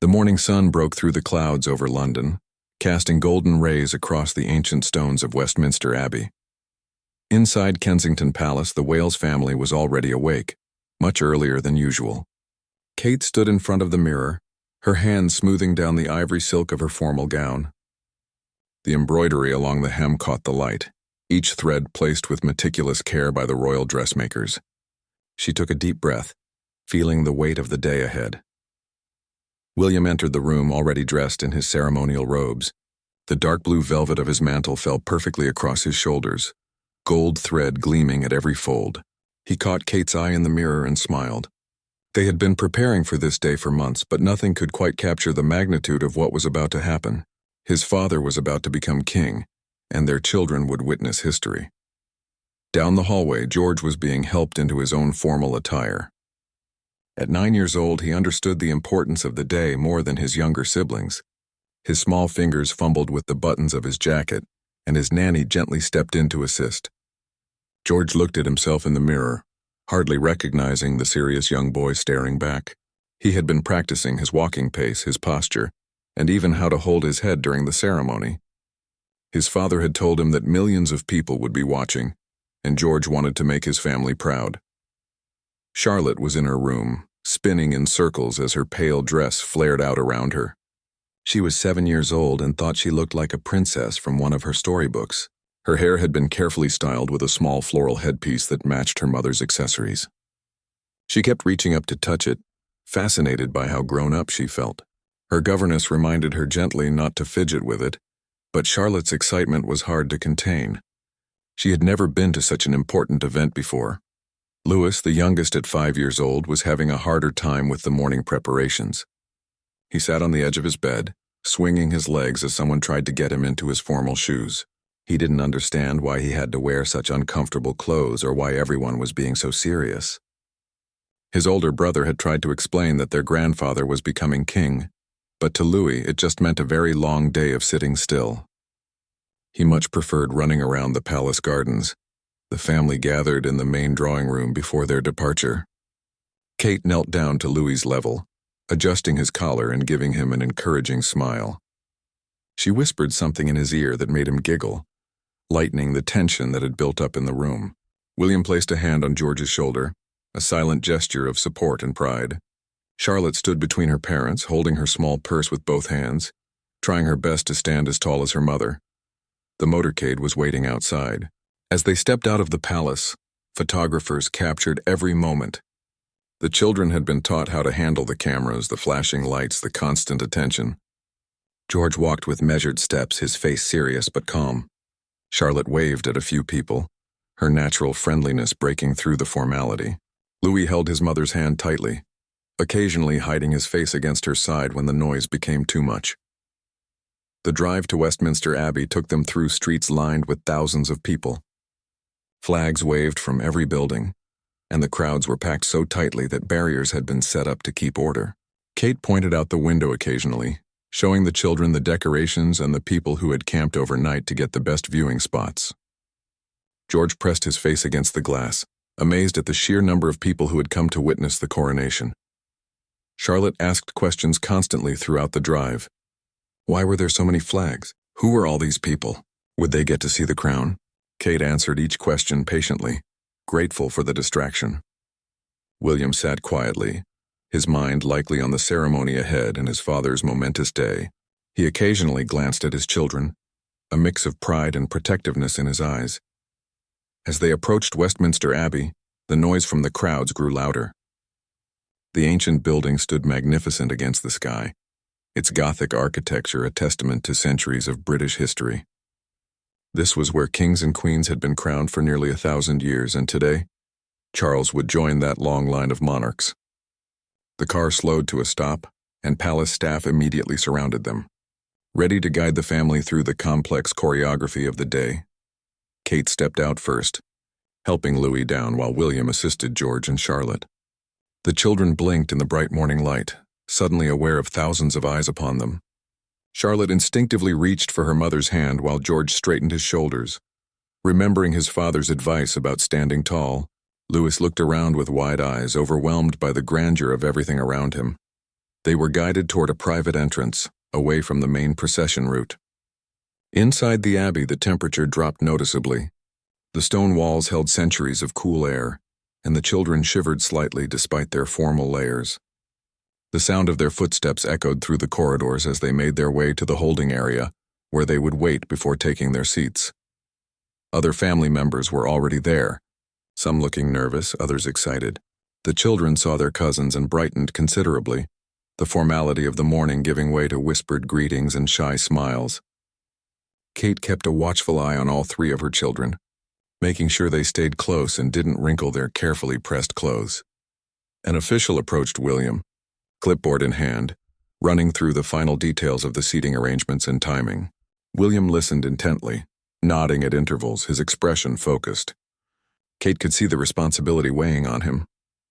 The morning sun broke through the clouds over London, casting golden rays across the ancient stones of Westminster Abbey. Inside Kensington Palace, the Wales family was already awake, much earlier than usual. Kate stood in front of the mirror, her hands smoothing down the ivory silk of her formal gown. The embroidery along the hem caught the light, each thread placed with meticulous care by the royal dressmakers. She took a deep breath, feeling the weight of the day ahead. William entered the room already dressed in his ceremonial robes. The dark blue velvet of his mantle fell perfectly across his shoulders, gold thread gleaming at every fold. He caught Kate's eye in the mirror and smiled. They had been preparing for this day for months, but nothing could quite capture the magnitude of what was about to happen. His father was about to become king, and their children would witness history. Down the hallway, George was being helped into his own formal attire. At 9 years old, he understood the importance of the day more than his younger siblings. His small fingers fumbled with the buttons of his jacket, and his nanny gently stepped in to assist. George looked at himself in the mirror, hardly recognizing the serious young boy staring back. He had been practicing his walking pace, his posture, and even how to hold his head during the ceremony. His father had told him that millions of people would be watching, and George wanted to make his family proud. Charlotte was in her room, spinning in circles as her pale dress flared out around her. She was 7 years old and thought she looked like a princess from one of her storybooks. Her hair had been carefully styled with a small floral headpiece that matched her mother's accessories. She kept reaching up to touch it, fascinated by how grown up she felt. Her governess reminded her gently not to fidget with it, but Charlotte's excitement was hard to contain. She had never been to such an important event before. Louis, the youngest at 5 years old, was having a harder time with the morning preparations. He sat on the edge of his bed, swinging his legs as someone tried to get him into his formal shoes. He didn't understand why he had to wear such uncomfortable clothes or why everyone was being so serious. His older brother had tried to explain that their grandfather was becoming king, but to Louis it just meant a very long day of sitting still. He much preferred running around the palace gardens. The family gathered in the main drawing room before their departure. Kate knelt down to Louis's level, adjusting his collar and giving him an encouraging smile. She whispered something in his ear that made him giggle, lightening the tension that had built up in the room. William placed a hand on George's shoulder, a silent gesture of support and pride. Charlotte stood between her parents, holding her small purse with both hands, trying her best to stand as tall as her mother. The motorcade was waiting outside. As they stepped out of the palace, photographers captured every moment. The children had been taught how to handle the cameras, the flashing lights, the constant attention. George walked with measured steps, his face serious but calm. Charlotte waved at a few people, her natural friendliness breaking through the formality. Louis held his mother's hand tightly, occasionally hiding his face against her side when the noise became too much. The drive to Westminster Abbey took them through streets lined with thousands of people. Flags waved from every building, and the crowds were packed so tightly that barriers had been set up to keep order. Kate pointed out the window occasionally, showing the children the decorations and the people who had camped overnight to get the best viewing spots. George pressed his face against the glass, amazed at the sheer number of people who had come to witness the coronation. Charlotte asked questions constantly throughout the drive. Why were there so many flags? Who were all these people? Would they get to see the crown? Kate answered each question patiently, grateful for the distraction. William sat quietly, his mind likely on the ceremony ahead and his father's momentous day. He occasionally glanced at his children, a mix of pride and protectiveness in his eyes. As they approached Westminster Abbey, the noise from the crowds grew louder. The ancient building stood magnificent against the sky, its Gothic architecture a testament to centuries of British history. This was where kings and queens had been crowned for nearly 1,000 years, and today, Charles would join that long line of monarchs. The car slowed to a stop, and palace staff immediately surrounded them, ready to guide the family through the complex choreography of the day. Kate stepped out first, helping Louis down while William assisted George and Charlotte. The children blinked in the bright morning light, suddenly aware of thousands of eyes upon them. Charlotte instinctively reached for her mother's hand while George straightened his shoulders. Remembering his father's advice about standing tall, Louis looked around with wide eyes, overwhelmed by the grandeur of everything around him. They were guided toward a private entrance, away from the main procession route. Inside the abbey, the temperature dropped noticeably. The stone walls held centuries of cool air, and the children shivered slightly despite their formal layers. The sound of their footsteps echoed through the corridors as they made their way to the holding area, where they would wait before taking their seats. Other family members were already there, some looking nervous, others excited. The children saw their cousins and brightened considerably, the formality of the morning giving way to whispered greetings and shy smiles. Kate kept a watchful eye on all three of her children, making sure they stayed close and didn't wrinkle their carefully pressed clothes. An official approached William, clipboard in hand, running through the final details of the seating arrangements and timing. William listened intently, nodding at intervals, his expression focused. Kate could see the responsibility weighing on him,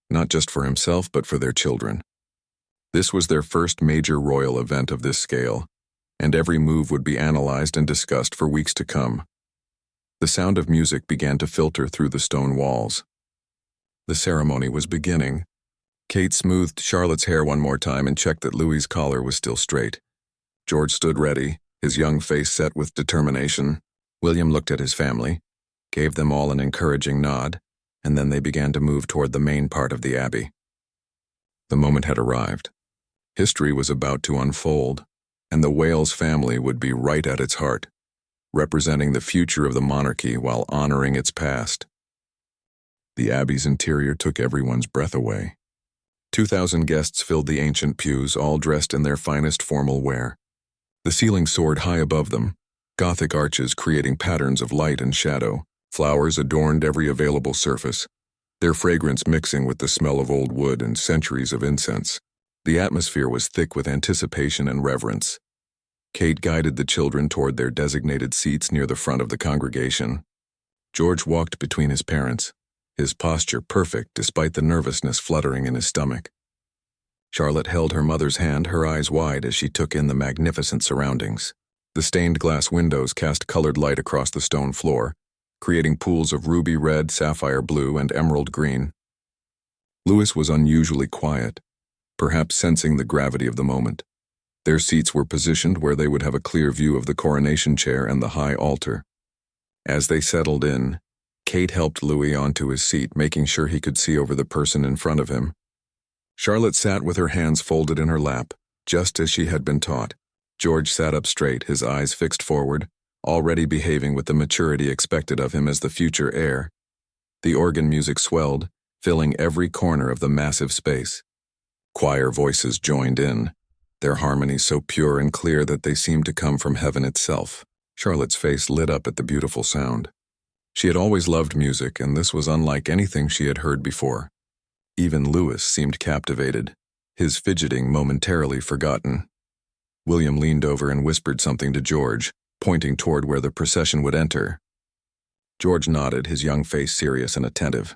not just for himself but for their children. This was their first major royal event of this scale, and every move would be analyzed and discussed for weeks to come. The sound of music began to filter through the stone walls. The ceremony was beginning. Kate smoothed Charlotte's hair one more time and checked that Louis's collar was still straight. George stood ready, his young face set with determination. William looked at his family, gave them all an encouraging nod, and then they began to move toward the main part of the abbey. The moment had arrived. History was about to unfold, and the Wales family would be right at its heart, representing the future of the monarchy while honoring its past. The abbey's interior took everyone's breath away. 2,000 guests filled the ancient pews, all dressed in their finest formal wear. The ceiling soared high above them, Gothic arches creating patterns of light and shadow. Flowers adorned every available surface, their fragrance mixing with the smell of old wood and centuries of incense. The atmosphere was thick with anticipation and reverence. Kate guided the children toward their designated seats near the front of the congregation. George walked between his parents, his posture perfect despite the nervousness fluttering in his stomach. Charlotte held her mother's hand, her eyes wide as she took in the magnificent surroundings. The stained glass windows cast colored light across the stone floor, creating pools of ruby red, sapphire blue, and emerald green. Louis was unusually quiet, perhaps sensing the gravity of the moment. Their seats were positioned where they would have a clear view of the coronation chair and the high altar. As they settled in, Kate helped Louis onto his seat, making sure he could see over the person in front of him. Charlotte sat with her hands folded in her lap, just as she had been taught. George sat up straight, his eyes fixed forward, already behaving with the maturity expected of him as the future heir. The organ music swelled, filling every corner of the massive space. Choir voices joined in, their harmonies so pure and clear that they seemed to come from heaven itself. Charlotte's face lit up at the beautiful sound. She had always loved music, and this was unlike anything she had heard before. Even Louis seemed captivated, his fidgeting momentarily forgotten. William leaned over and whispered something to George, pointing toward where the procession would enter. George nodded, his young face serious and attentive.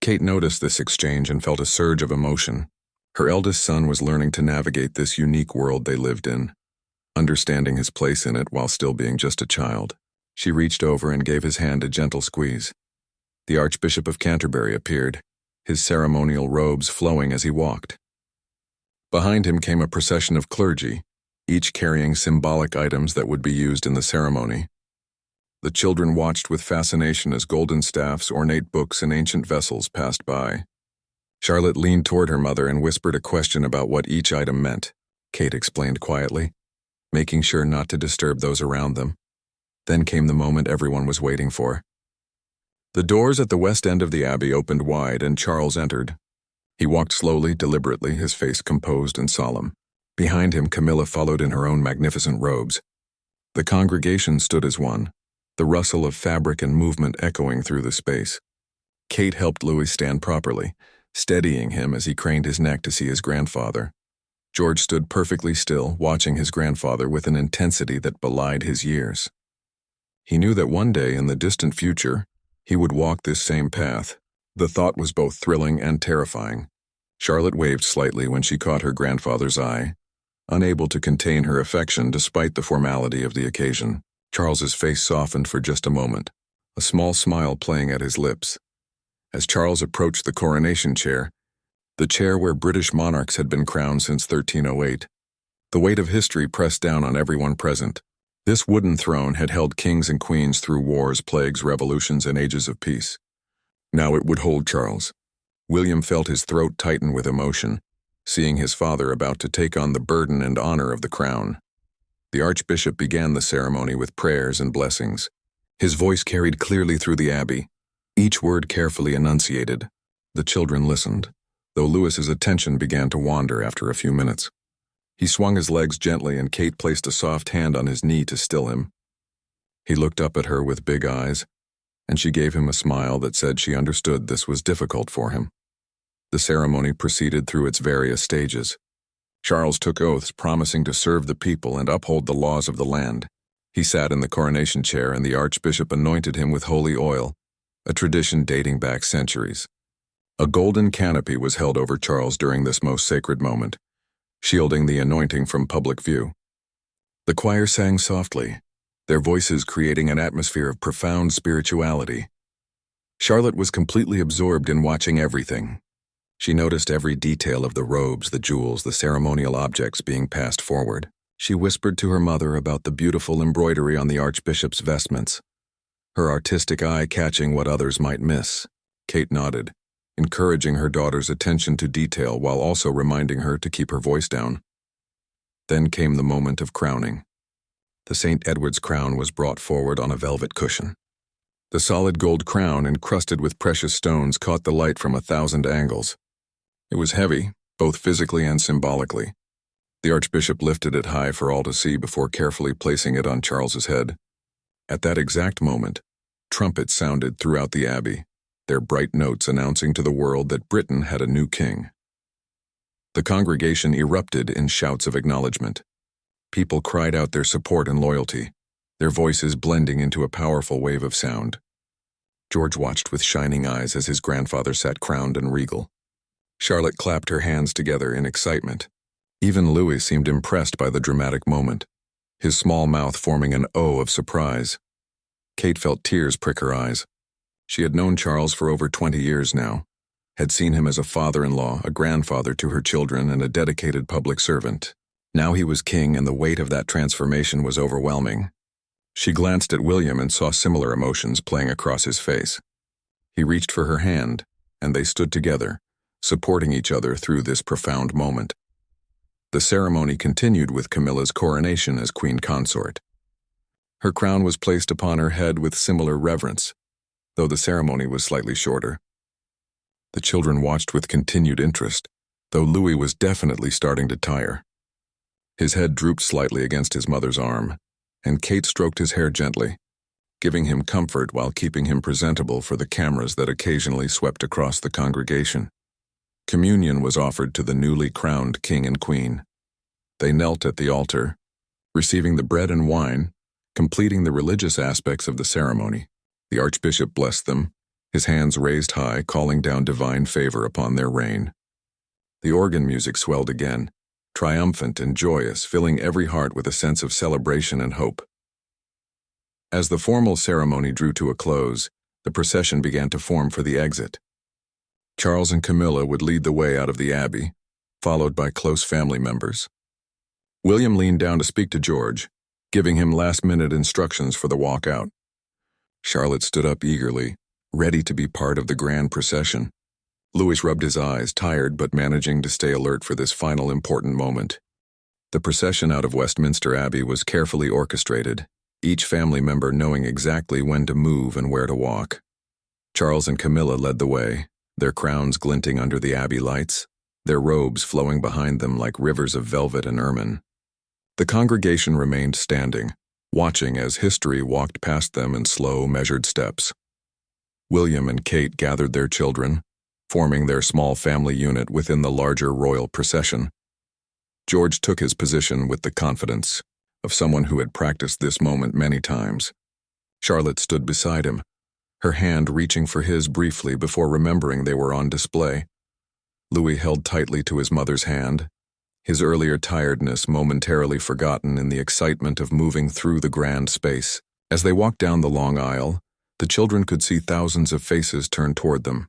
Kate noticed this exchange and felt a surge of emotion. Her eldest son was learning to navigate this unique world they lived in, understanding his place in it while still being just a child. She reached over and gave his hand a gentle squeeze. The Archbishop of Canterbury appeared, his ceremonial robes flowing as he walked. Behind him came a procession of clergy, each carrying symbolic items that would be used in the ceremony. The children watched with fascination as golden staffs, ornate books, and ancient vessels passed by. Charlotte leaned toward her mother and whispered a question about what each item meant. Kate explained quietly, making sure not to disturb those around them. Then came the moment everyone was waiting for. The doors at the west end of the abbey opened wide and Charles entered. He walked slowly, deliberately, his face composed and solemn. Behind him, Camilla followed in her own magnificent robes. The congregation stood as one, the rustle of fabric and movement echoing through the space. Kate helped Louis stand properly, steadying him as he craned his neck to see his grandfather. George stood perfectly still, watching his grandfather with an intensity that belied his years. He knew that one day in the distant future, he would walk this same path. The thought was both thrilling and terrifying. Charlotte waved slightly when she caught her grandfather's eye, unable to contain her affection despite the formality of the occasion. Charles's face softened for just a moment, a small smile playing at his lips. As Charles approached the coronation chair, the chair where British monarchs had been crowned since 1308. The weight of history pressed down on everyone present. This wooden throne had held kings and queens through wars, plagues, revolutions, and ages of peace. Now it would hold Charles. William felt his throat tighten with emotion, seeing his father about to take on the burden and honor of the crown. The Archbishop began the ceremony with prayers and blessings. His voice carried clearly through the abbey, each word carefully enunciated. The children listened, though Louis's attention began to wander after a few minutes. He swung his legs gently and Kate placed a soft hand on his knee to still him. He looked up at her with big eyes, and she gave him a smile that said she understood this was difficult for him. The ceremony proceeded through its various stages. Charles took oaths promising to serve the people and uphold the laws of the land. He sat in the coronation chair and the Archbishop anointed him with holy oil, a tradition dating back centuries. A golden canopy was held over Charles during this most sacred moment, shielding the anointing from public view. The choir sang softly, their voices creating an atmosphere of profound spirituality. Charlotte was completely absorbed in watching everything. She noticed every detail of the robes, the jewels, the ceremonial objects being passed forward. She whispered to her mother about the beautiful embroidery on the Archbishop's vestments, her artistic eye catching what others might miss. Kate nodded, encouraging her daughter's attention to detail while also reminding her to keep her voice down. Then came the moment of crowning. The St. Edward's crown was brought forward on a velvet cushion. The solid gold crown, encrusted with precious stones, caught the light from 1,000 angles. It was heavy, both physically and symbolically. The Archbishop lifted it high for all to see before carefully placing it on Charles's head. At that exact moment, trumpets sounded throughout the abbey, their bright notes announcing to the world that Britain had a new king. The congregation erupted in shouts of acknowledgement. People cried out their support and loyalty, their voices blending into a powerful wave of sound. George watched with shining eyes as his grandfather sat crowned and regal. Charlotte clapped her hands together in excitement. Even Louis seemed impressed by the dramatic moment, his small mouth forming an O of surprise. Kate felt tears prick her eyes. She had known Charles for over 20 years now, had seen him as a father-in-law, a grandfather to her children, and a dedicated public servant. Now he was king, and the weight of that transformation was overwhelming. She glanced at William and saw similar emotions playing across his face. He reached for her hand, and they stood together, supporting each other through this profound moment. The ceremony continued with Camilla's coronation as queen consort. Her crown was placed upon her head with similar reverence, though the ceremony was slightly shorter. The children watched with continued interest, though Louis was definitely starting to tire. His head drooped slightly against his mother's arm, and Kate stroked his hair gently, giving him comfort while keeping him presentable for the cameras that occasionally swept across the congregation. Communion was offered to the newly crowned king and queen. They knelt at the altar, receiving the bread and wine, completing the religious aspects of the ceremony. The Archbishop blessed them, his hands raised high, calling down divine favor upon their reign. The organ music swelled again, triumphant and joyous, filling every heart with a sense of celebration and hope. As the formal ceremony drew to a close, the procession began to form for the exit. Charles and Camilla would lead the way out of the abbey, followed by close family members. William leaned down to speak to George, giving him last-minute instructions for the walk out. Charlotte stood up eagerly, ready to be part of the grand procession. Louis rubbed his eyes, tired but managing to stay alert for this final important moment. The procession out of Westminster Abbey was carefully orchestrated, each family member knowing exactly when to move and where to walk. Charles and Camilla led the way, their crowns glinting under the abbey lights, their robes flowing behind them like rivers of velvet and ermine. The congregation remained standing, watching as history walked past them in slow, measured steps. William and Kate gathered their children, forming their small family unit within the larger royal procession. George took his position with the confidence of someone who had practiced this moment many times. Charlotte stood beside him, her hand reaching for his briefly before remembering they were on display. Louis held tightly to his mother's hand, his earlier tiredness momentarily forgotten in the excitement of moving through the grand space. As they walked down the long aisle, the children could see thousands of faces turned toward them.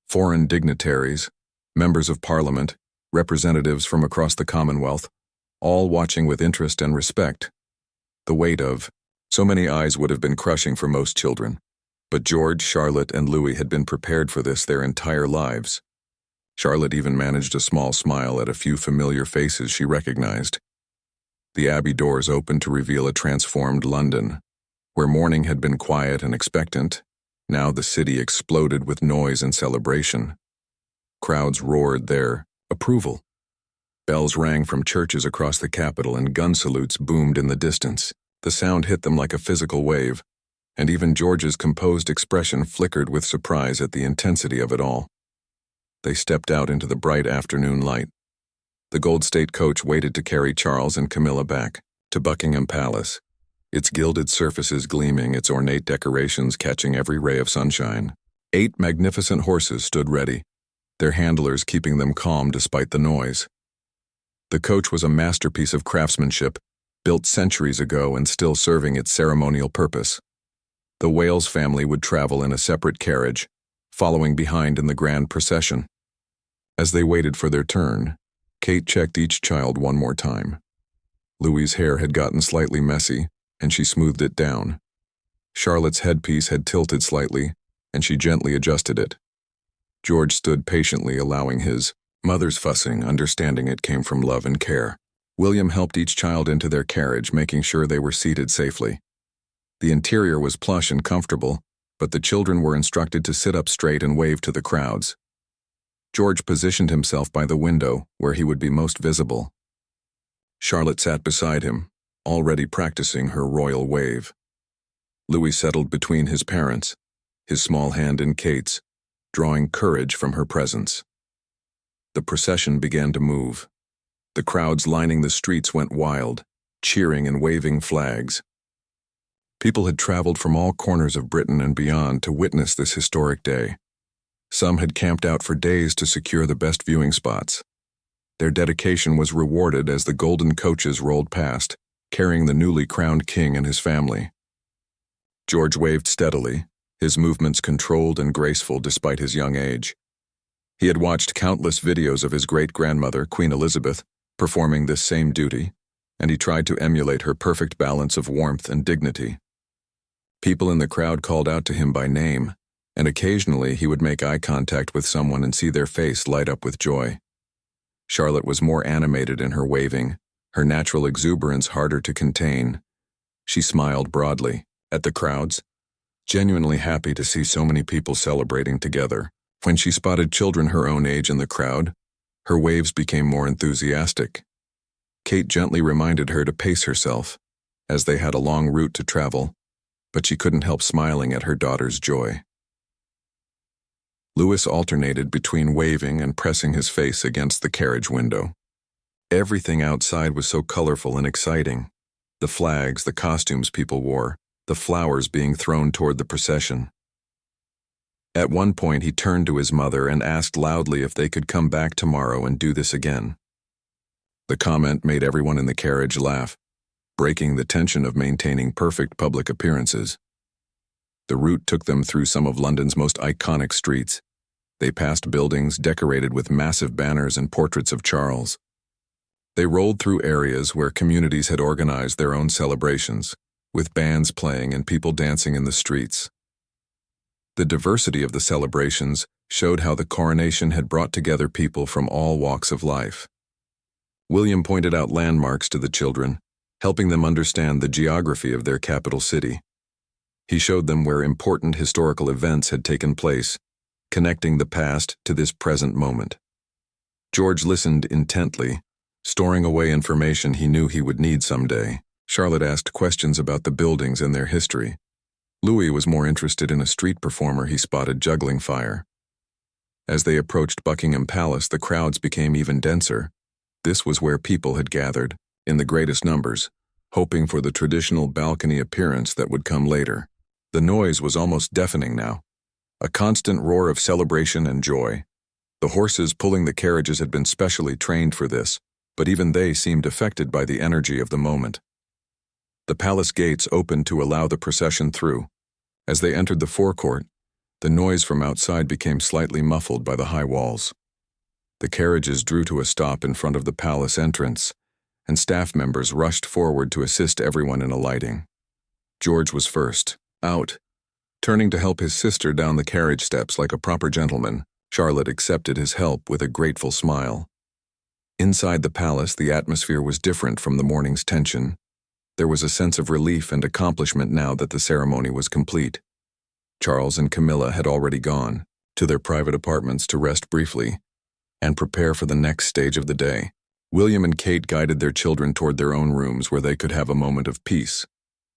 Foreign dignitaries, members of Parliament, representatives from across the Commonwealth, all watching with interest and respect. The weight of so many eyes would have been crushing for most children, but George, Charlotte, and Louis had been prepared for this their entire lives. Charlotte even managed a small smile at a few familiar faces she recognized. The Abbey doors opened to reveal a transformed London. Where morning had been quiet and expectant, now the city exploded with noise and celebration. Crowds roared their approval. Bells rang from churches across the capital and gun salutes boomed in the distance. The sound hit them like a physical wave, and even George's composed expression flickered with surprise at the intensity of it all. They stepped out into the bright afternoon light. The Gold State coach waited to carry Charles and Camilla back to Buckingham Palace, its gilded surfaces gleaming, its ornate decorations catching every ray of sunshine. 8 magnificent horses stood ready, their handlers keeping them calm despite the noise. The coach was a masterpiece of craftsmanship, built centuries ago and still serving its ceremonial purpose. The Wales family would travel in a separate carriage, following behind in the grand procession. As they waited for their turn, Kate checked each child one more time. Louis's hair had gotten slightly messy, and she smoothed it down. Charlotte's headpiece had tilted slightly, and she gently adjusted it. George stood patiently, allowing his mother's fussing, understanding it came from love and care. William helped each child into their carriage, making sure they were seated safely. The interior was plush and comfortable, but the children were instructed to sit up straight and wave to the crowds. George positioned himself by the window, where he would be most visible. Charlotte sat beside him, already practicing her royal wave. Louis settled between his parents, his small hand in Kate's, drawing courage from her presence. The procession began to move. The crowds lining the streets went wild, cheering and waving flags. People had traveled from all corners of Britain and beyond to witness this historic day. Some had camped out for days to secure the best viewing spots. Their dedication was rewarded as the golden coaches rolled past, carrying the newly crowned king and his family. George waved steadily, his movements controlled and graceful despite his young age. He had watched countless videos of his great-grandmother, Queen Elizabeth, performing this same duty, and he tried to emulate her perfect balance of warmth and dignity. People in the crowd called out to him by name, and occasionally he would make eye contact with someone and see their face light up with joy. Charlotte was more animated in her waving, her natural exuberance harder to contain. She smiled broadly at the crowds, genuinely happy to see so many people celebrating together. When she spotted children her own age in the crowd, her waves became more enthusiastic. Kate gently reminded her to pace herself, as they had a long route to travel, but she couldn't help smiling at her daughter's joy. Louis alternated between waving and pressing his face against the carriage window. Everything outside was so colorful and exciting. The flags, the costumes people wore, the flowers being thrown toward the procession. At one point he turned to his mother and asked loudly if they could come back tomorrow and do this again. The comment made everyone in the carriage laugh, breaking the tension of maintaining perfect public appearances. The route took them through some of London's most iconic streets. They passed buildings decorated with massive banners and portraits of Charles. They rolled through areas where communities had organized their own celebrations, with bands playing and people dancing in the streets. The diversity of the celebrations showed how the coronation had brought together people from all walks of life. William pointed out landmarks to the children, helping them understand the geography of their capital city. He showed them where important historical events had taken place, connecting the past to this present moment. George listened intently, storing away information he knew he would need someday. Charlotte asked questions about the buildings and their history. Louis was more interested in a street performer he spotted juggling fire. As they approached Buckingham Palace, the crowds became even denser. This was where people had gathered, in the greatest numbers, hoping for the traditional balcony appearance that would come later. The noise was almost deafening now, a constant roar of celebration and joy. The horses pulling the carriages had been specially trained for this, but even they seemed affected by the energy of the moment. The palace gates opened to allow the procession through. As they entered the forecourt, the noise from outside became slightly muffled by the high walls. The carriages drew to a stop in front of the palace entrance, and staff members rushed forward to assist everyone in alighting. George was first, out. Turning to help his sister down the carriage steps like a proper gentleman, Charlotte accepted his help with a grateful smile. Inside the palace, the atmosphere was different from the morning's tension. There was a sense of relief and accomplishment now that the ceremony was complete. Charles and Camilla had already gone to their private apartments to rest briefly and prepare for the next stage of the day. William and Kate guided their children toward their own rooms where they could have a moment of peace.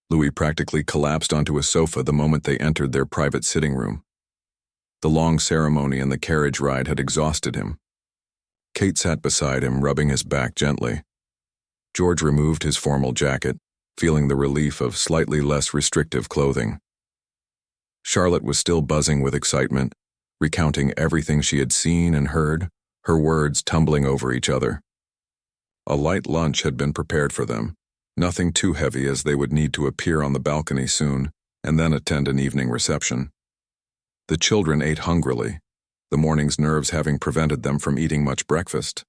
Louis practically collapsed onto a sofa the moment they entered their private sitting room. The long ceremony and the carriage ride had exhausted him. Kate sat beside him, rubbing his back gently. George removed his formal jacket, feeling the relief of slightly less restrictive clothing. Charlotte was still buzzing with excitement, recounting everything she had seen and heard, her words tumbling over each other. A light lunch had been prepared for them, nothing too heavy as they would need to appear on the balcony soon and then attend an evening reception. The children ate hungrily, the morning's nerves having prevented them from eating much breakfast.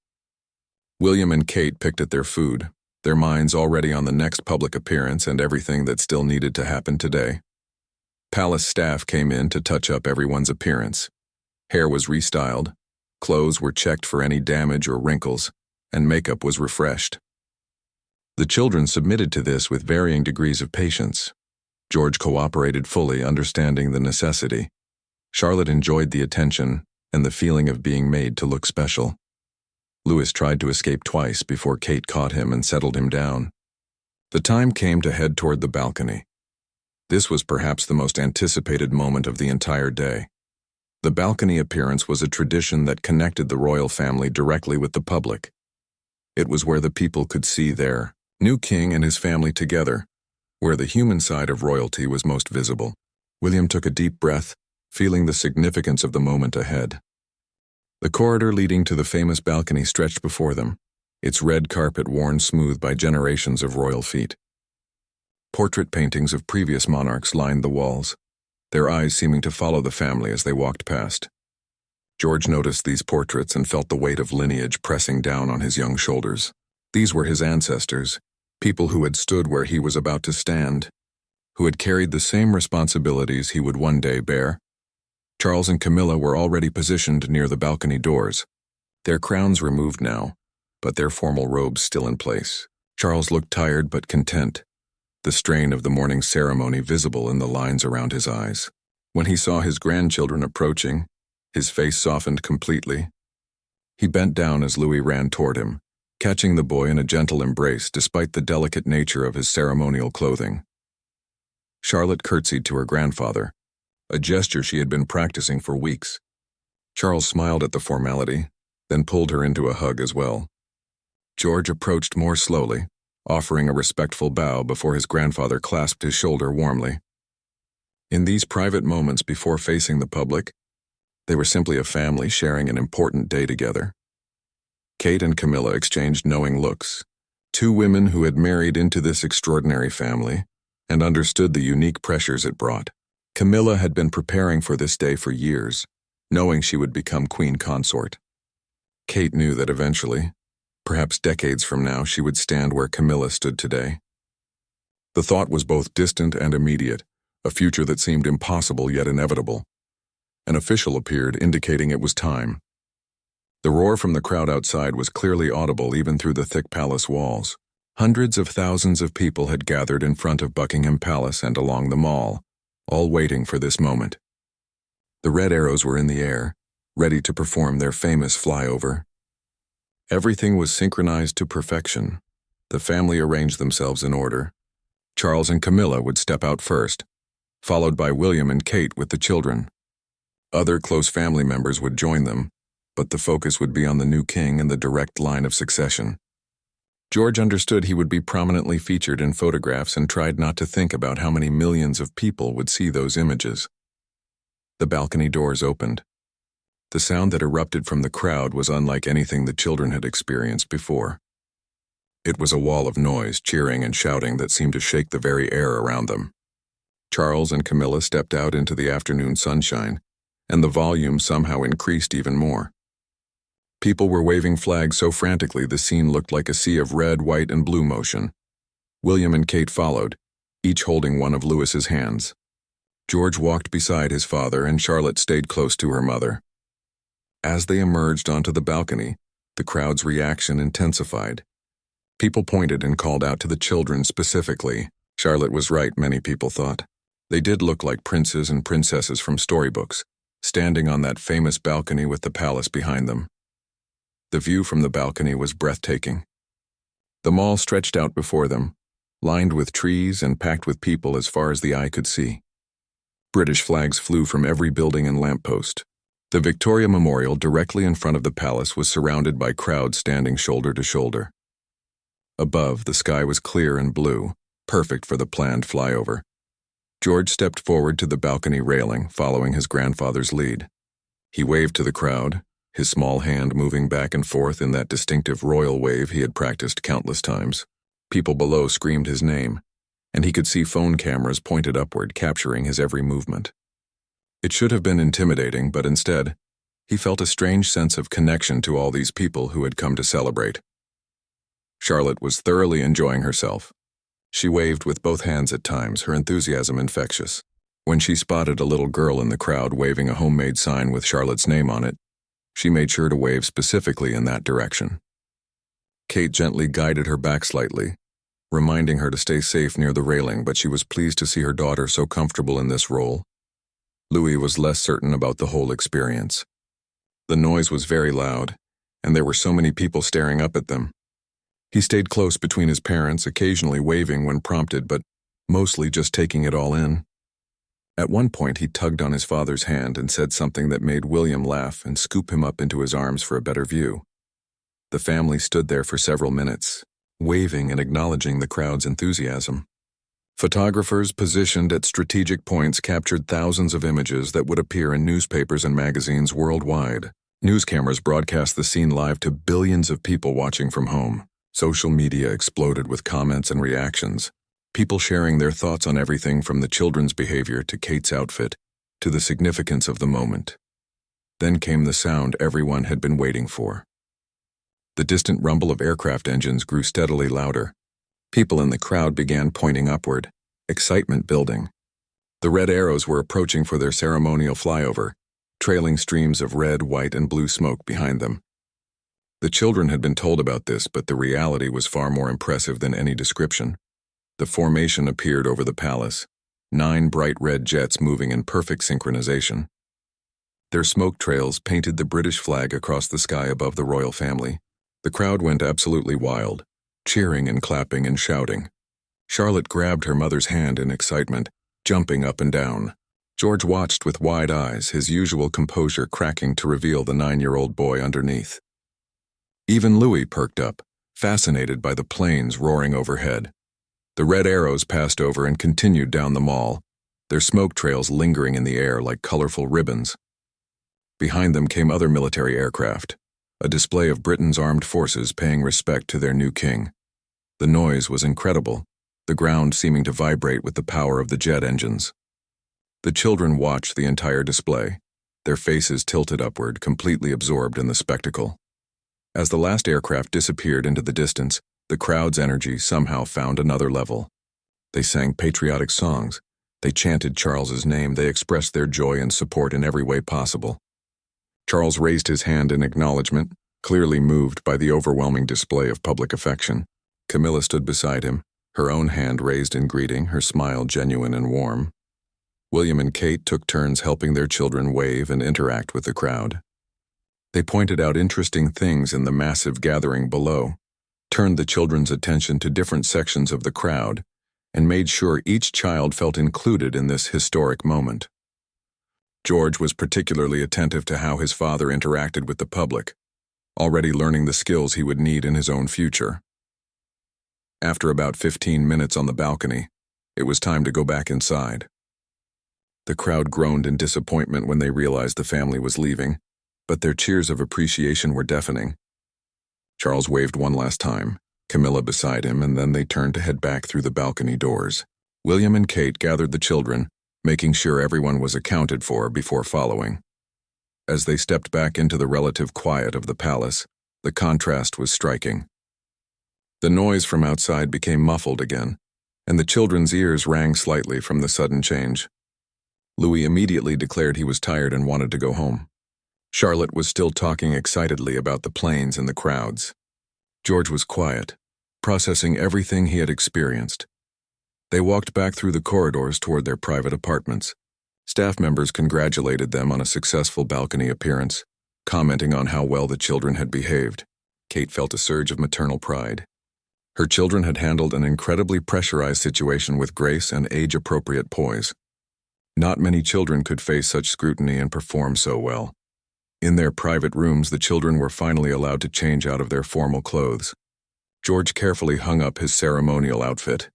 William and Kate picked at their food, their minds already on the next public appearance and everything that still needed to happen today. Palace staff came in to touch up everyone's appearance. Hair was restyled, clothes were checked for any damage or wrinkles, and makeup was refreshed. The children submitted to this with varying degrees of patience. George cooperated fully, understanding the necessity. Charlotte enjoyed the attention and the feeling of being made to look special. Louis tried to escape twice before Kate caught him and settled him down. The time came to head toward the balcony. This was perhaps the most anticipated moment of the entire day. The balcony appearance was a tradition that connected the royal family directly with the public. It was where the people could see their new king and his family together, where the human side of royalty was most visible. William took a deep breath, feeling the significance of the moment ahead. The corridor leading to the famous balcony stretched before them, its red carpet worn smooth by generations of royal feet. Portrait paintings of previous monarchs lined the walls, their eyes seeming to follow the family as they walked past. George noticed these portraits and felt the weight of lineage pressing down on his young shoulders. These were his ancestors, people who had stood where he was about to stand, who had carried the same responsibilities he would one day bear. Charles and Camilla were already positioned near the balcony doors, their crowns removed now, but their formal robes still in place. Charles looked tired but content, the strain of the morning ceremony visible in the lines around his eyes. When he saw his grandchildren approaching, his face softened completely. He bent down as Louis ran toward him, catching the boy in a gentle embrace despite the delicate nature of his ceremonial clothing. Charlotte curtsied to her grandfather, a gesture she had been practicing for weeks. Charles smiled at the formality, then pulled her into a hug as well. George approached more slowly, offering a respectful bow before his grandfather clasped his shoulder warmly. In these private moments before facing the public, they were simply a family sharing an important day together. Kate and Camilla exchanged knowing looks, two women who had married into this extraordinary family and understood the unique pressures it brought. Camilla had been preparing for this day for years, knowing she would become queen consort. Kate knew that eventually, perhaps decades from now, she would stand where Camilla stood today. The thought was both distant and immediate, a future that seemed impossible yet inevitable. An official appeared, indicating it was time. The roar from the crowd outside was clearly audible even through the thick palace walls. Hundreds of thousands of people had gathered in front of Buckingham Palace and along the Mall, all waiting for this moment. The red arrows were in the air, ready to perform their famous flyover. Everything was synchronized to perfection. The family arranged themselves in order. Charles and Camilla would step out first, followed by William and Kate with the children. Other close family members would join them, but the focus would be on the new king and the direct line of succession. George understood he would be prominently featured in photographs and tried not to think about how many millions of people would see those images. The balcony doors opened. The sound that erupted from the crowd was unlike anything the children had experienced before. It was a wall of noise, cheering and shouting that seemed to shake the very air around them. Charles and Camilla stepped out into the afternoon sunshine, and the volume somehow increased even more. People were waving flags so frantically the scene looked like a sea of red, white, and blue motion. William and Kate followed, each holding one of Louis's hands. George walked beside his father and Charlotte stayed close to her mother. As they emerged onto the balcony, the crowd's reaction intensified. People pointed and called out to the children specifically. Charlotte was right, many people thought. They did look like princes and princesses from storybooks, standing on that famous balcony with the palace behind them. The view from the balcony was breathtaking. The mall stretched out before them, lined with trees and packed with people as far as the eye could see. British flags flew from every building and lamppost. The Victoria Memorial directly in front of the palace was surrounded by crowds standing shoulder to shoulder. Above, the sky was clear and blue, perfect for the planned flyover. George stepped forward to the balcony railing, following his grandfather's lead. He waved to the crowd, his small hand moving back and forth in that distinctive royal wave he had practiced countless times. People below screamed his name, and he could see phone cameras pointed upward, capturing his every movement. It should have been intimidating, but instead, he felt a strange sense of connection to all these people who had come to celebrate. Charlotte was thoroughly enjoying herself. She waved with both hands at times, her enthusiasm infectious. When she spotted a little girl in the crowd waving a homemade sign with Charlotte's name on it, she made sure to wave specifically in that direction. Kate gently guided her back slightly, reminding her to stay safe near the railing, but she was pleased to see her daughter so comfortable in this role. Louis was less certain about the whole experience. The noise was very loud, and there were so many people staring up at them. He stayed close between his parents, occasionally waving when prompted, but mostly just taking it all in. At one point, he tugged on his father's hand and said something that made William laugh and scoop him up into his arms for a better view. The family stood there for several minutes, waving and acknowledging the crowd's enthusiasm. Photographers positioned at strategic points captured thousands of images that would appear in newspapers and magazines worldwide. News cameras broadcast the scene live to billions of people watching from home. Social media exploded with comments and reactions, people sharing their thoughts on everything from the children's behavior to Kate's outfit to the significance of the moment. Then came the sound everyone had been waiting for. The distant rumble of aircraft engines grew steadily louder. People in the crowd began pointing upward, excitement building. The red arrows were approaching for their ceremonial flyover, trailing streams of red, white, and blue smoke behind them. The children had been told about this, but the reality was far more impressive than any description. The formation appeared over the palace, 9 bright red jets moving in perfect synchronization. Their smoke trails painted the British flag across the sky above the royal family. The crowd went absolutely wild, cheering and clapping and shouting. Charlotte grabbed her mother's hand in excitement, jumping up and down. George watched with wide eyes, his usual composure cracking to reveal the 9-year-old boy underneath. Even Louis perked up, fascinated by the planes roaring overhead. The red arrows passed over and continued down the mall, their smoke trails lingering in the air like colorful ribbons. Behind them came other military aircraft, a display of Britain's armed forces paying respect to their new king. The noise was incredible, the ground seeming to vibrate with the power of the jet engines. The children watched the entire display, their faces tilted upward, completely absorbed in the spectacle. As the last aircraft disappeared into the distance, the crowd's energy somehow found another level. They sang patriotic songs, they chanted Charles's name, they expressed their joy and support in every way possible. Charles raised his hand in acknowledgement, clearly moved by the overwhelming display of public affection. Camilla stood beside him, her own hand raised in greeting, her smile genuine and warm. William and Kate took turns helping their children wave and interact with the crowd. They pointed out interesting things in the massive gathering below, turned the children's attention to different sections of the crowd, and made sure each child felt included in this historic moment. George was particularly attentive to how his father interacted with the public, already learning the skills he would need in his own future. After about 15 minutes on the balcony, it was time to go back inside. The crowd groaned in disappointment when they realized the family was leaving, but their cheers of appreciation were deafening. Charles waved one last time, Camilla beside him, and then they turned to head back through the balcony doors. William and Kate gathered the children, making sure everyone was accounted for before following. As they stepped back into the relative quiet of the palace, the contrast was striking. The noise from outside became muffled again, and the children's ears rang slightly from the sudden change. Louis immediately declared he was tired and wanted to go home. Charlotte was still talking excitedly about the planes and the crowds. George was quiet, processing everything he had experienced. They walked back through the corridors toward their private apartments. Staff members congratulated them on a successful balcony appearance, commenting on how well the children had behaved. Kate felt a surge of maternal pride. Her children had handled an incredibly pressurized situation with grace and age-appropriate poise. Not many children could face such scrutiny and perform so well. In their private rooms, the children were finally allowed to change out of their formal clothes. George carefully hung up his ceremonial outfit,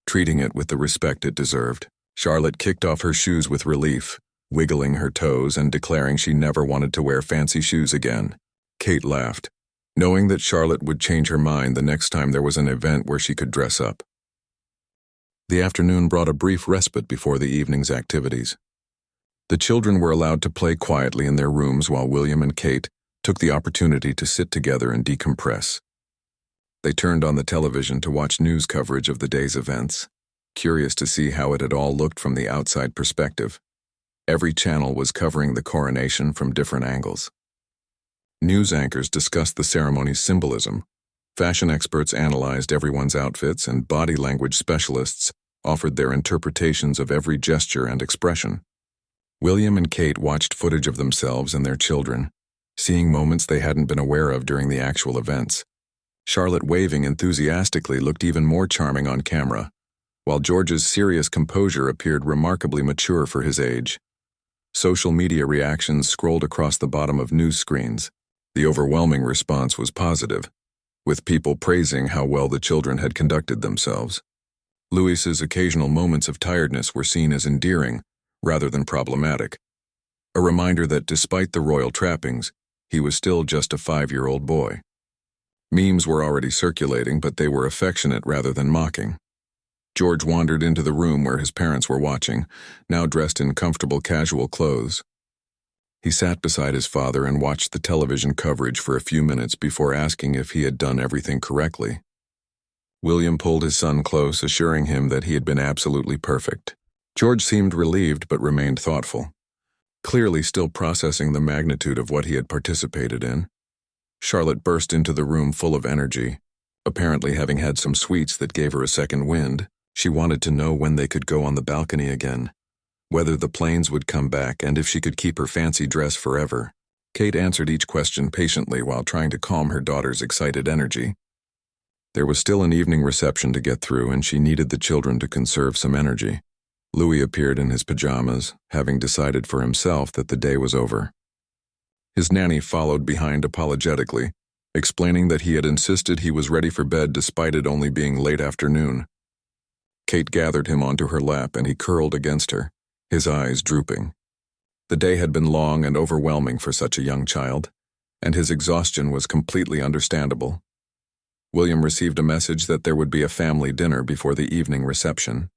treating it with the respect it deserved. Charlotte kicked off her shoes with relief, wiggling her toes and declaring she never wanted to wear fancy shoes again. Kate laughed, knowing that Charlotte would change her mind the next time there was an event where she could dress up. The afternoon brought a brief respite before the evening's activities. The children were allowed to play quietly in their rooms while William and Kate took the opportunity to sit together and decompress. They turned on the television to watch news coverage of the day's events, curious to see how it had all looked from the outside perspective. Every channel was covering the coronation from different angles. News anchors discussed the ceremony's symbolism. Fashion experts analyzed everyone's outfits, and body language specialists offered their interpretations of every gesture and expression. William and Kate watched footage of themselves and their children, seeing moments they hadn't been aware of during the actual events. Charlotte, waving enthusiastically, looked even more charming on camera, while George's serious composure appeared remarkably mature for his age. Social media reactions scrolled across the bottom of news screens. The overwhelming response was positive, with people praising how well the children had conducted themselves. Louis's occasional moments of tiredness were seen as endearing rather than problematic, a reminder that despite the royal trappings, he was still just a 5-year-old boy. Memes were already circulating, but they were affectionate rather than mocking. George wandered into the room where his parents were watching, now dressed in comfortable casual clothes. He sat beside his father and watched the television coverage for a few minutes before asking if he had done everything correctly. William pulled his son close, assuring him that he had been absolutely perfect. George seemed relieved but remained thoughtful, clearly still processing the magnitude of what he had participated in. Charlotte burst into the room full of energy, apparently having had some sweets that gave her a second wind. She wanted to know when they could go on the balcony again, whether the planes would come back, and if she could keep her fancy dress forever. Kate answered each question patiently while trying to calm her daughter's excited energy. There was still an evening reception to get through, and she needed the children to conserve some energy. Louis appeared in his pajamas, having decided for himself that the day was over. His nanny followed behind apologetically, explaining that he had insisted he was ready for bed despite it only being late afternoon. Kate gathered him onto her lap and he curled against her, his eyes drooping. The day had been long and overwhelming for such a young child, and his exhaustion was completely understandable. William received a message that there would be a family dinner before the evening reception.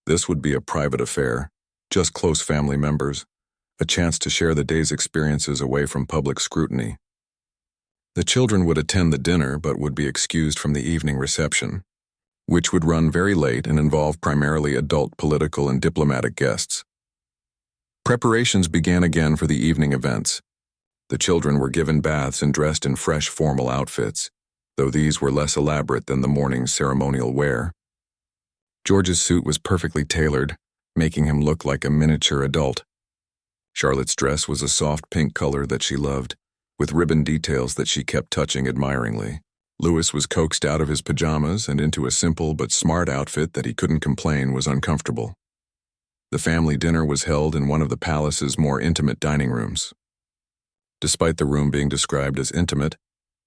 This would be a private affair, just close family members, a chance to share the day's experiences away from public scrutiny. The children would attend the dinner but would be excused from the evening reception, which would run very late and involve primarily adult political and diplomatic guests. Preparations began again for the evening events. The children were given baths and dressed in fresh formal outfits, though these were less elaborate than the morning's ceremonial wear. George's suit was perfectly tailored, making him look like a miniature adult. Charlotte's dress was a soft pink color that she loved, with ribbon details that she kept touching admiringly. Louis was coaxed out of his pajamas and into a simple but smart outfit that he couldn't complain was uncomfortable. The family dinner was held in one of the palace's more intimate dining rooms. Despite the room being described as intimate,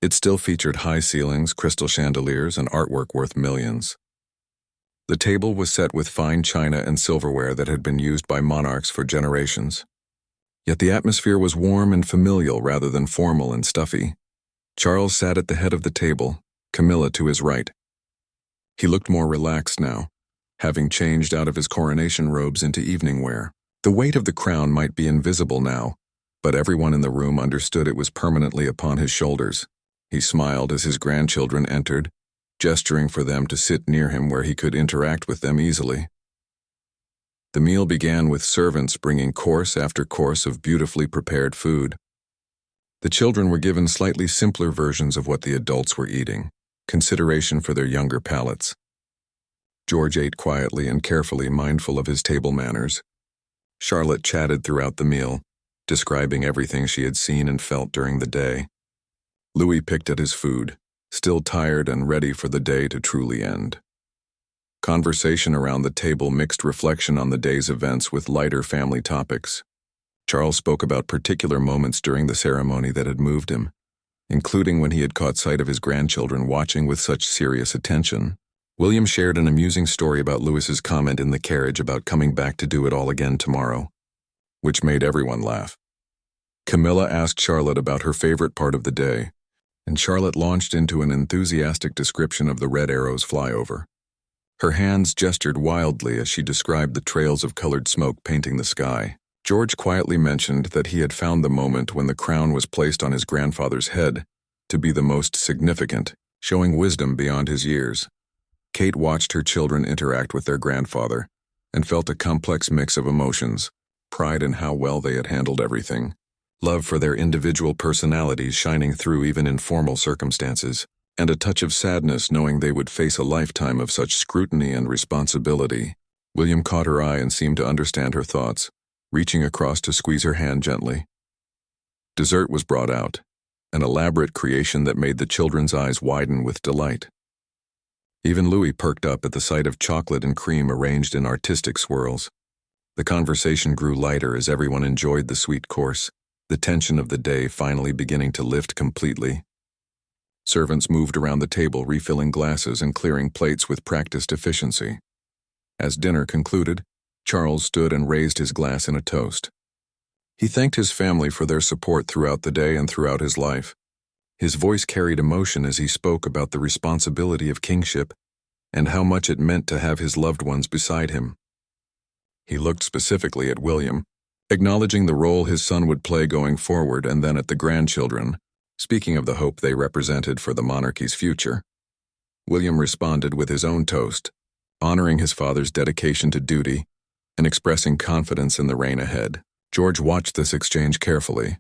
it still featured high ceilings, crystal chandeliers, and artwork worth millions. The table was set with fine china and silverware that had been used by monarchs for generations. Yet the atmosphere was warm and familial rather than formal and stuffy. Charles sat at the head of the table, Camilla to his right. He looked more relaxed now, having changed out of his coronation robes into evening wear. The weight of the crown might be invisible now, but everyone in the room understood it was permanently upon his shoulders. He smiled as his grandchildren entered, gesturing for them to sit near him where he could interact with them easily. The meal began with servants bringing course after course of beautifully prepared food. The children were given slightly simpler versions of what the adults were eating, consideration for their younger palates. George ate quietly and carefully, mindful of his table manners. Charlotte chatted throughout the meal, describing everything she had seen and felt during the day. Louis picked at his food, still tired and ready for the day to truly end. Conversation around the table mixed reflection on the day's events with lighter family topics. Charles spoke about particular moments during the ceremony that had moved him, including when he had caught sight of his grandchildren watching with such serious attention. William shared an amusing story about Louis's comment in the carriage about coming back to do it all again tomorrow, which made everyone laugh. Camilla asked Charlotte about her favorite part of the day, and Charlotte launched into an enthusiastic description of the red arrow's flyover. Her hands gestured wildly as she described the trails of colored smoke painting the sky. George quietly mentioned that he had found the moment when the crown was placed on his grandfather's head to be the most significant, showing wisdom beyond his years. Kate watched her children interact with their grandfather and felt a complex mix of emotions, pride in how well they had handled everything, love for their individual personalities shining through even in formal circumstances, and a touch of sadness knowing they would face a lifetime of such scrutiny and responsibility. William caught her eye and seemed to understand her thoughts, reaching across to squeeze her hand gently. Dessert was brought out, an elaborate creation that made the children's eyes widen with delight. Even Louis perked up at the sight of chocolate and cream arranged in artistic swirls. The conversation grew lighter as everyone enjoyed the sweet course, the tension of the day finally beginning to lift completely. Servants moved around the table refilling glasses and clearing plates with practiced efficiency. As dinner concluded, Charles stood and raised his glass in a toast. He thanked his family for their support throughout the day and throughout his life. His voice carried emotion as he spoke about the responsibility of kingship and how much it meant to have his loved ones beside him. He looked specifically at William, acknowledging the role his son would play going forward, and then at the grandchildren, speaking of the hope they represented for the monarchy's future. William responded with his own toast, honoring his father's dedication to duty and expressing confidence in the reign ahead. George watched this exchange carefully,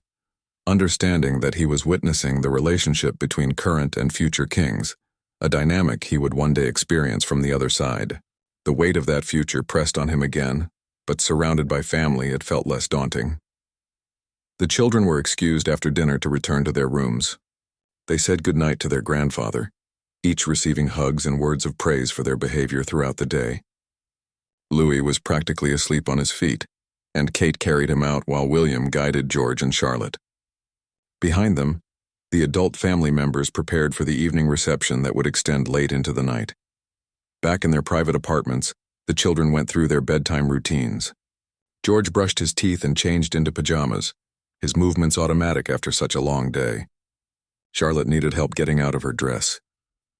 understanding that he was witnessing the relationship between current and future kings, a dynamic he would one day experience from the other side. The weight of that future pressed on him again, but surrounded by family, it felt less daunting. The children were excused after dinner to return to their rooms. They said goodnight to their grandfather, each receiving hugs and words of praise for their behavior throughout the day. Louis was practically asleep on his feet, and Kate carried him out while William guided George and Charlotte. Behind them, the adult family members prepared for the evening reception that would extend late into the night. Back in their private apartments, the children went through their bedtime routines. George brushed his teeth and changed into pajamas, his movements automatic after such a long day. Charlotte needed help getting out of her dress,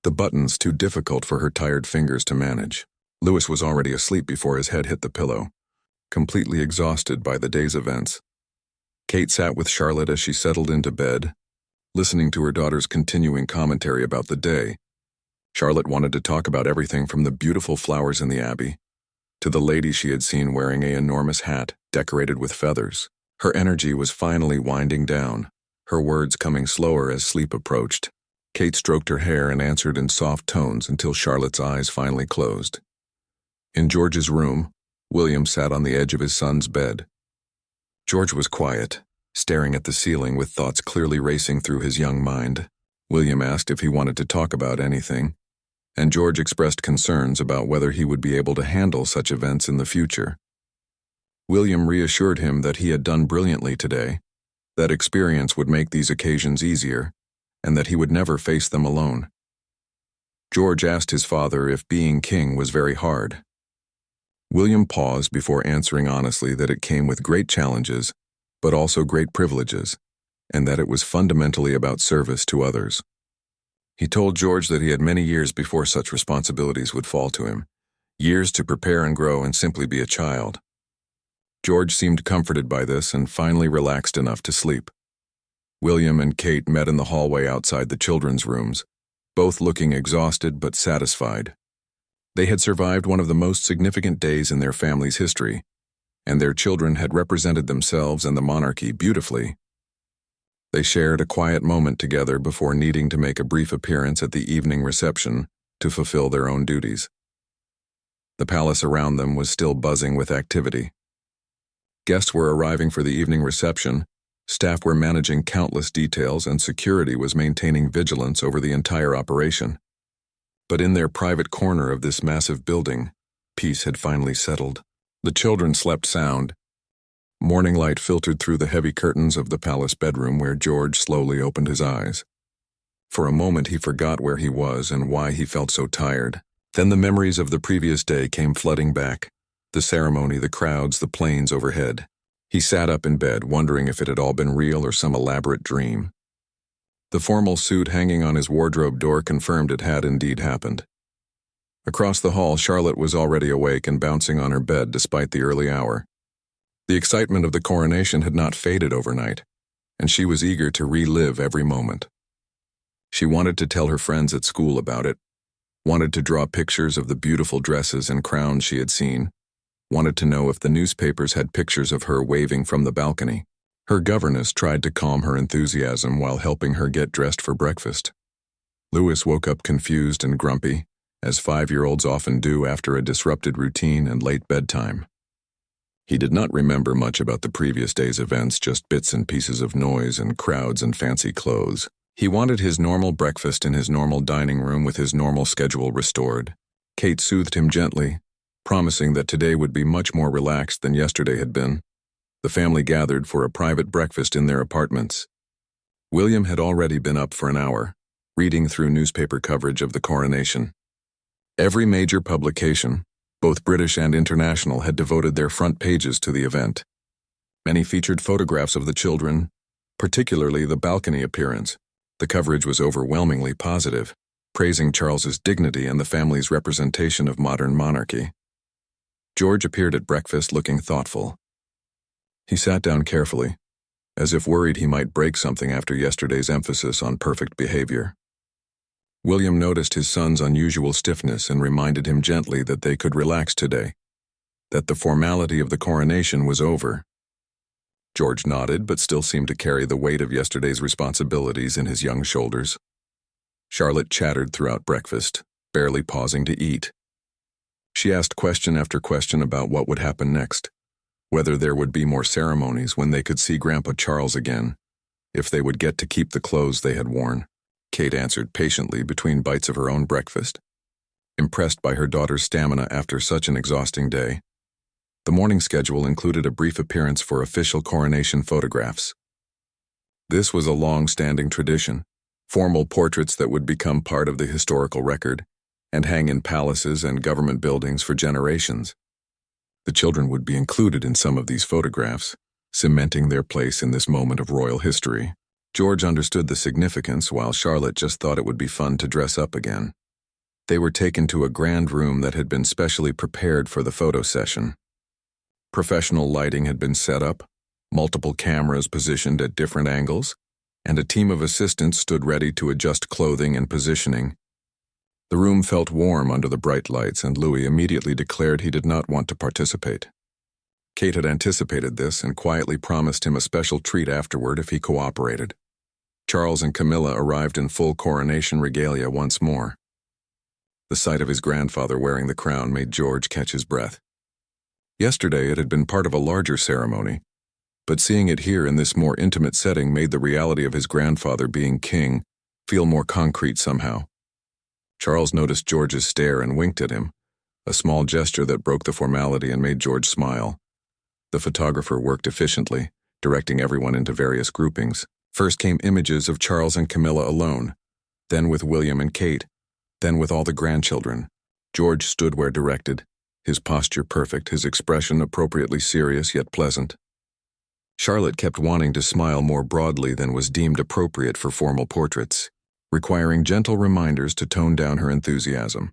the buttons too difficult for her tired fingers to manage. Louis was already asleep before his head hit the pillow, completely exhausted by the day's events. Kate sat with Charlotte as she settled into bed, listening to her daughter's continuing commentary about the day. Charlotte wanted to talk about everything from the beautiful flowers in the abbey to the lady she had seen wearing an enormous hat decorated with feathers. Her energy was finally winding down, her words coming slower as sleep approached. Kate stroked her hair and answered in soft tones until Charlotte's eyes finally closed. In George's room, William sat on the edge of his son's bed. George was quiet, staring at the ceiling with thoughts clearly racing through his young mind. William asked if he wanted to talk about anything, and George expressed concerns about whether he would be able to handle such events in the future. William reassured him that he had done brilliantly today, that experience would make these occasions easier, and that he would never face them alone. George asked his father if being king was very hard. William paused before answering honestly that it came with great challenges, but also great privileges, and that it was fundamentally about service to others. He told George that he had many years before such responsibilities would fall to him, years to prepare and grow and simply be a child. George seemed comforted by this and finally relaxed enough to sleep. William and Kate met in the hallway outside the children's rooms, both looking exhausted but satisfied. They had survived one of the most significant days in their family's history, and their children had represented themselves and the monarchy beautifully. They shared a quiet moment together before needing to make a brief appearance at the evening reception to fulfill their own duties. The palace around them was still buzzing with activity. Guests were arriving for the evening reception, staff were managing countless details, and security was maintaining vigilance over the entire operation. But in their private corner of this massive building, peace had finally settled. The children slept sound. Morning light filtered through the heavy curtains of the palace bedroom where George slowly opened his eyes. For a moment he forgot where he was and why he felt so tired. Then the memories of the previous day came flooding back. The ceremony, the crowds, the planes overhead. He sat up in bed, wondering if it had all been real or some elaborate dream. The formal suit hanging on his wardrobe door confirmed it had indeed happened. Across the hall, Charlotte was already awake and bouncing on her bed despite the early hour. The excitement of the coronation had not faded overnight, and she was eager to relive every moment. She wanted to tell her friends at school about it, wanted to draw pictures of the beautiful dresses and crowns she had seen, wanted to know if the newspapers had pictures of her waving from the balcony. Her governess tried to calm her enthusiasm while helping her get dressed for breakfast. Louis woke up confused and grumpy, as 5-year-olds often do after a disrupted routine and late bedtime. He did not remember much about the previous day's events, just bits and pieces of noise and crowds and fancy clothes. He wanted his normal breakfast in his normal dining room with his normal schedule restored. Kate soothed him gently, promising that today would be much more relaxed than yesterday had been. The family gathered for a private breakfast in their apartments. William had already been up for an hour, reading through newspaper coverage of the coronation. Every major publication, both British and international, had devoted their front pages to the event. Many featured photographs of the children, particularly the balcony appearance. The coverage was overwhelmingly positive, praising Charles's dignity and the family's representation of modern monarchy. George appeared at breakfast looking thoughtful. He sat down carefully, as if worried he might break something after yesterday's emphasis on perfect behavior. William noticed his son's unusual stiffness and reminded him gently that they could relax today, that the formality of the coronation was over. George nodded, but still seemed to carry the weight of yesterday's responsibilities in his young shoulders. Charlotte chattered throughout breakfast, barely pausing to eat. She asked question after question about what would happen next, whether there would be more ceremonies, when they could see Grandpa Charles again, if they would get to keep the clothes they had worn. Kate answered patiently between bites of her own breakfast, impressed by her daughter's stamina after such an exhausting day. The morning schedule included a brief appearance for official coronation photographs. This was a long-standing tradition, formal portraits that would become part of the historical record and hang in palaces and government buildings for generations. The children would be included in some of these photographs, cementing their place in this moment of royal history. George understood the significance, while Charlotte just thought it would be fun to dress up again. They were taken to a grand room that had been specially prepared for the photo session. Professional lighting had been set up, multiple cameras positioned at different angles, and a team of assistants stood ready to adjust clothing and positioning. The room felt warm under the bright lights, and Louis immediately declared he did not want to participate. Kate had anticipated this and quietly promised him a special treat afterward if he cooperated. Charles and Camilla arrived in full coronation regalia once more. The sight of his grandfather wearing the crown made George catch his breath. Yesterday it had been part of a larger ceremony, but seeing it here in this more intimate setting made the reality of his grandfather being king feel more concrete somehow. Charles noticed George's stare and winked at him, a small gesture that broke the formality and made George smile. The photographer worked efficiently, directing everyone into various groupings. First came images of Charles and Camilla alone, then with William and Kate, then with all the grandchildren. George stood where directed, his posture perfect, his expression appropriately serious yet pleasant. Charlotte kept wanting to smile more broadly than was deemed appropriate for formal portraits, requiring gentle reminders to tone down her enthusiasm.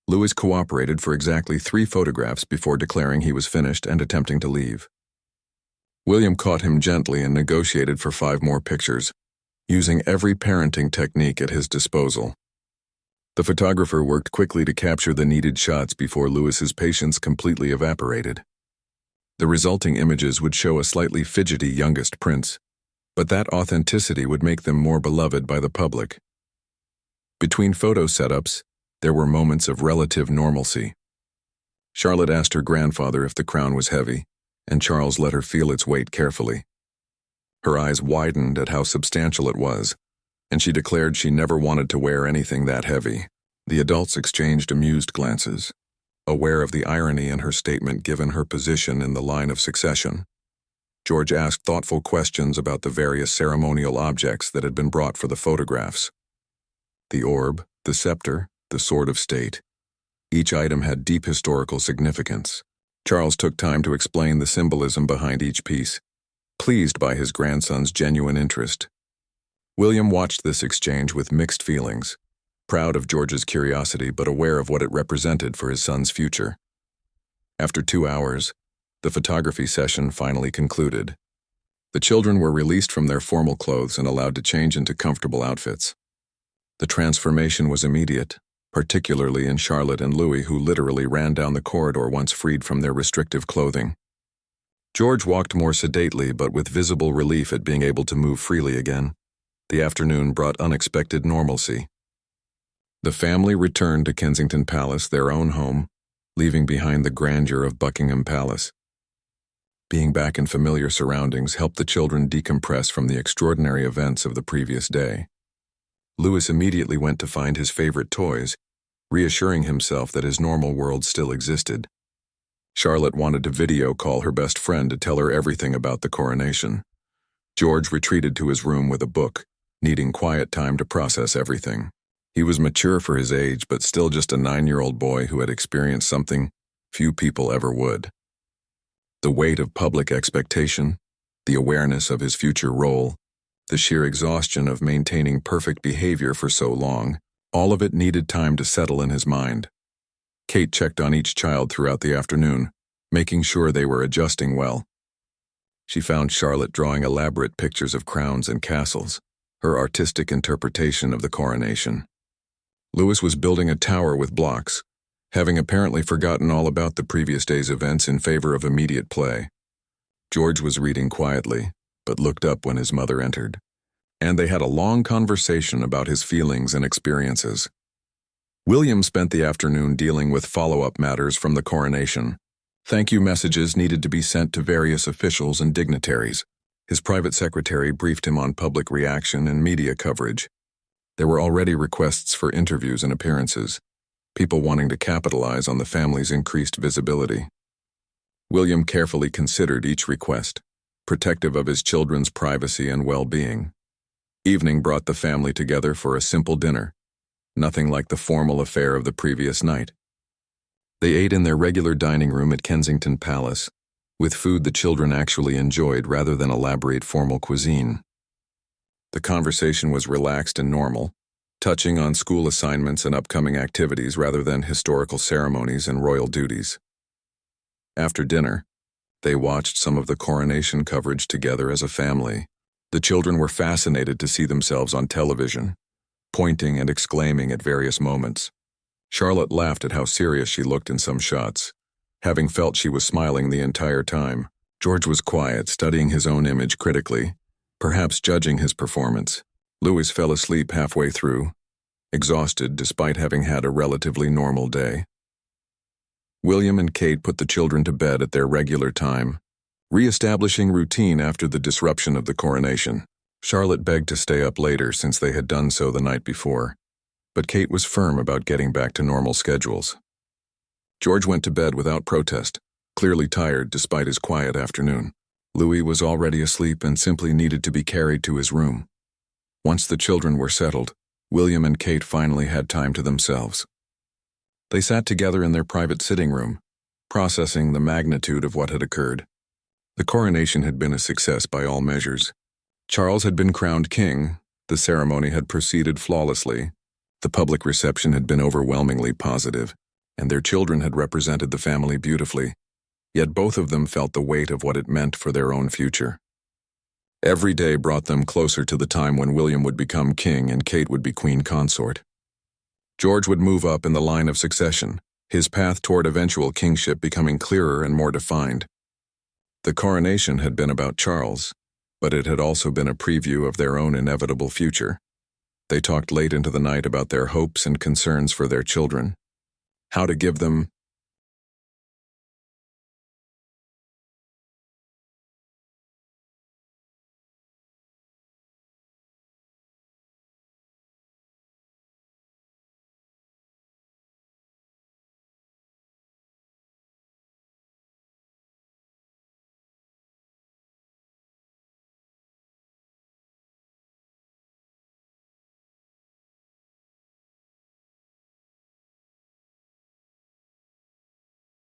Louis cooperated for exactly 3 photographs before declaring he was finished and attempting to leave. William caught him gently and negotiated for 5 more pictures, using every parenting technique at his disposal. The photographer worked quickly to capture the needed shots before Louis's patience completely evaporated. The resulting images would show a slightly fidgety youngest prince, but that authenticity would make them more beloved by the public. Between photo setups, there were moments of relative normalcy. Charlotte asked her grandfather if the crown was heavy, and Charles let her feel its weight carefully. Her eyes widened at how substantial it was, and she declared she never wanted to wear anything that heavy. The adults exchanged amused glances, aware of the irony in her statement given her position in the line of succession. George asked thoughtful questions about the various ceremonial objects that had been brought for the photographs. The orb, the scepter, the sword of state. Each item had deep historical significance. Charles took time to explain the symbolism behind each piece, pleased by his grandson's genuine interest. William watched this exchange with mixed feelings, proud of George's curiosity but aware of what it represented for his son's future. After 2 hours, the photography session finally concluded. The children were released from their formal clothes and allowed to change into comfortable outfits. The transformation was immediate, particularly in Charlotte and Louis, who literally ran down the corridor once freed from their restrictive clothing. George walked more sedately but with visible relief at being able to move freely again. The afternoon brought unexpected normalcy. The family returned to Kensington Palace, their own home, leaving behind the grandeur of Buckingham Palace. Being back in familiar surroundings helped the children decompress from the extraordinary events of the previous day. Louis immediately went to find his favorite toys, reassuring himself that his normal world still existed. Charlotte wanted to video call her best friend to tell her everything about the coronation. George retreated to his room with a book, needing quiet time to process everything. He was mature for his age, but still just a 9-year-old boy who had experienced something few people ever would. The weight of public expectation, the awareness of his future role, the sheer exhaustion of maintaining perfect behavior for so long, all of it needed time to settle in his mind. Kate checked on each child throughout the afternoon, making sure they were adjusting well. She found Charlotte drawing elaborate pictures of crowns and castles, her artistic interpretation of the coronation. Louis was building a tower with blocks, having apparently forgotten all about the previous day's events in favor of immediate play. George was reading quietly, but looked up when his mother entered, and they had a long conversation about his feelings and experiences. William spent the afternoon dealing with follow-up matters from the coronation. Thank you messages needed to be sent to various officials and dignitaries. His private secretary briefed him on public reaction and media coverage. There were already requests for interviews and appearances, people wanting to capitalize on the family's increased visibility. William carefully considered each request, protective of his children's privacy and well-being. Evening brought the family together for a simple dinner, nothing like the formal affair of the previous night. They ate in their regular dining room at Kensington Palace, with food the children actually enjoyed rather than elaborate formal cuisine. The conversation was relaxed and normal, touching on school assignments and upcoming activities rather than historical ceremonies and royal duties. After dinner, they watched some of the coronation coverage together as a family. The children were fascinated to see themselves on television, pointing and exclaiming at various moments. Charlotte laughed at how serious she looked in some shots, having felt she was smiling the entire time. George was quiet, studying his own image critically, perhaps judging his performance. Louis fell asleep halfway through, exhausted despite having had a relatively normal day. William and Kate put the children to bed at their regular time, re-establishing routine after the disruption of the coronation. Charlotte begged to stay up later since they had done so the night before, but Kate was firm about getting back to normal schedules. George went to bed without protest, clearly tired despite his quiet afternoon. Louis was already asleep and simply needed to be carried to his room. Once the children were settled, William and Kate finally had time to themselves. They sat together in their private sitting room, processing the magnitude of what had occurred. The coronation had been a success by all measures. Charles had been crowned king, the ceremony had proceeded flawlessly, the public reception had been overwhelmingly positive, and their children had represented the family beautifully, yet both of them felt the weight of what it meant for their own future. Every day brought them closer to the time when William would become king and Kate would be queen consort. George would move up in the line of succession, his path toward eventual kingship becoming clearer and more defined. The coronation had been about Charles, but it had also been a preview of their own inevitable future. They talked late into the night about their hopes and concerns for their children, how to give them